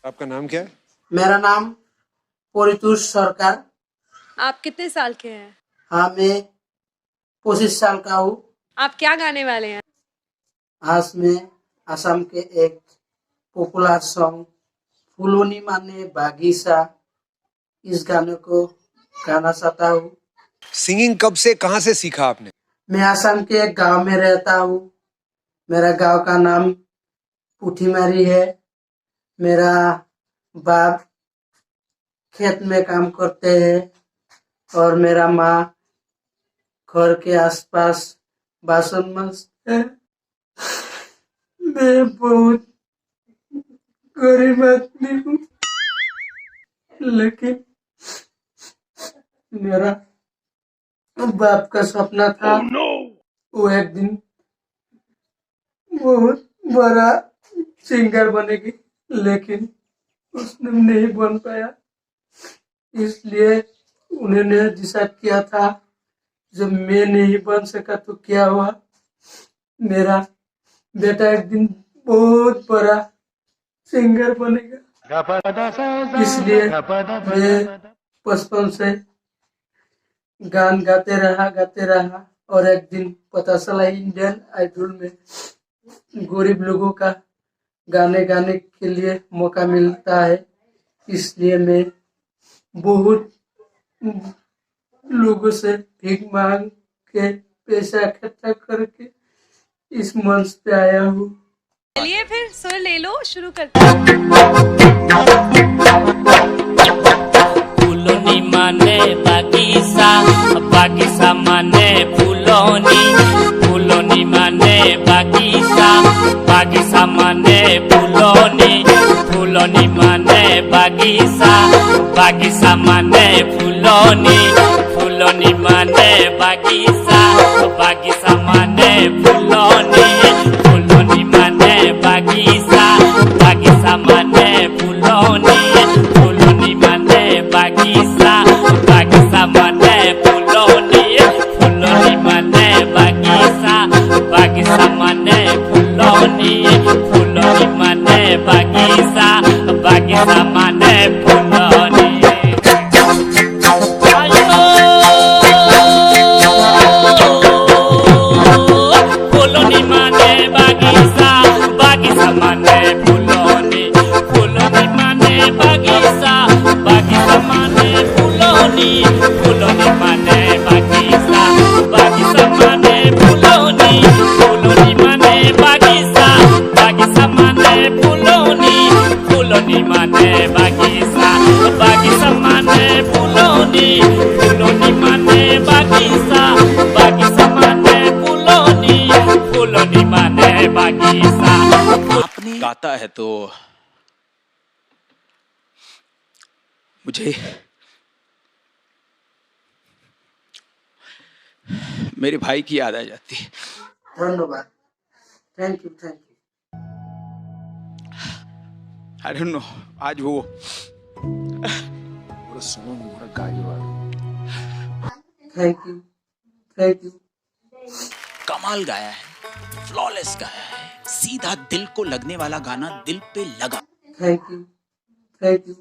आपका नाम क्या है? मेरा नाम परितोष सरकार। आप कितने साल के हैं? हाँ, मैं 25 साल का हूँ। आप क्या गाने वाले हैं? आज मैं असम के एक पॉपुलर सॉन्ग फूलोनी माने बागीचा, इस गाने को गाना चाहता हूँ। सिंगिंग कब से कहाँ से सीखा आपने? मैं असम के एक गांव में रहता हूँ। मेरा गांव का नाम पुठीमारी है। मेरा बाप खेत में काम करते हैं और मेरा माँ घर के आसपास बासन मांजते हैं। मैं बहुत गरीब आदमी हूँ, लेकिन मेरा बाप का सपना था वो एक दिन बहुत बड़ा सिंगर बनेगी, लेकिन उसने नहीं बन पाया। इसलिए उन्होंने डिसाइड किया था जब मैं नहीं बन सका तो क्या हुआ, मेरा बेटा एक दिन बहुत बड़ा सिंगर बनेगा। इसलिए मैं बचपन से गान गाते रहा और एक दिन पता चला इंडियन आइडल में गरीब लोगों का गाने गाने के लिए मौका मिलता है। इसलिए मैं बहुत लोगों से भीख मांग के पैसा इकट्ठा करके इस मंच पे आया हूँ। चलिए फिर सुर ले लो, शुरू करते हैं। फूलोनी माने बागीचा, बागीचा माने फूलोनी, फूलोनी माने बागीचा, बागीचा माने फूलोनी, फूलोनी माने बागीचा, बागीचा माने फूलोनी, फूलोनी माने बागीचा, बागीचा माने फूलोनी, फूलोनी माने बागीचा, बागीचा माने फूलोनी, फूलोनी माने बागीचा, बागीचा माने फूलोनी, फूलोनी माने बागीचा, बागीचा माने फूलोनी, फूलोनी माने बागीचा, बागीचा माने फूलोनी। फूलोनी माने बागीचा, बागीचा माने फूलोनी, फूलोनी माने बागीचा, बागीचा माने फूलोनी, फूलोनी माने बागीचा, बागीचा माने फूलोनी, फूलोनी माने बागीचा, बागीचा माने फूलोनी, फूलोनी माने बागीचा, बागीचा माने फूलोनी, फूलोनी माने बागीचा, बागीचा माने फूलोनी, फूलोनी माने बागीचा। आपने गाता है तो मुझे मेरे भाई की याद आ जाती है। धन्यवाद, thank you. I don't know, आज वो सॉन्ग पूरा गाया, थैंक यू। कमाल गाया है, फ्लॉलेस गाया है, सीधा दिल को लगने वाला गाना दिल पे लगा। Thank you.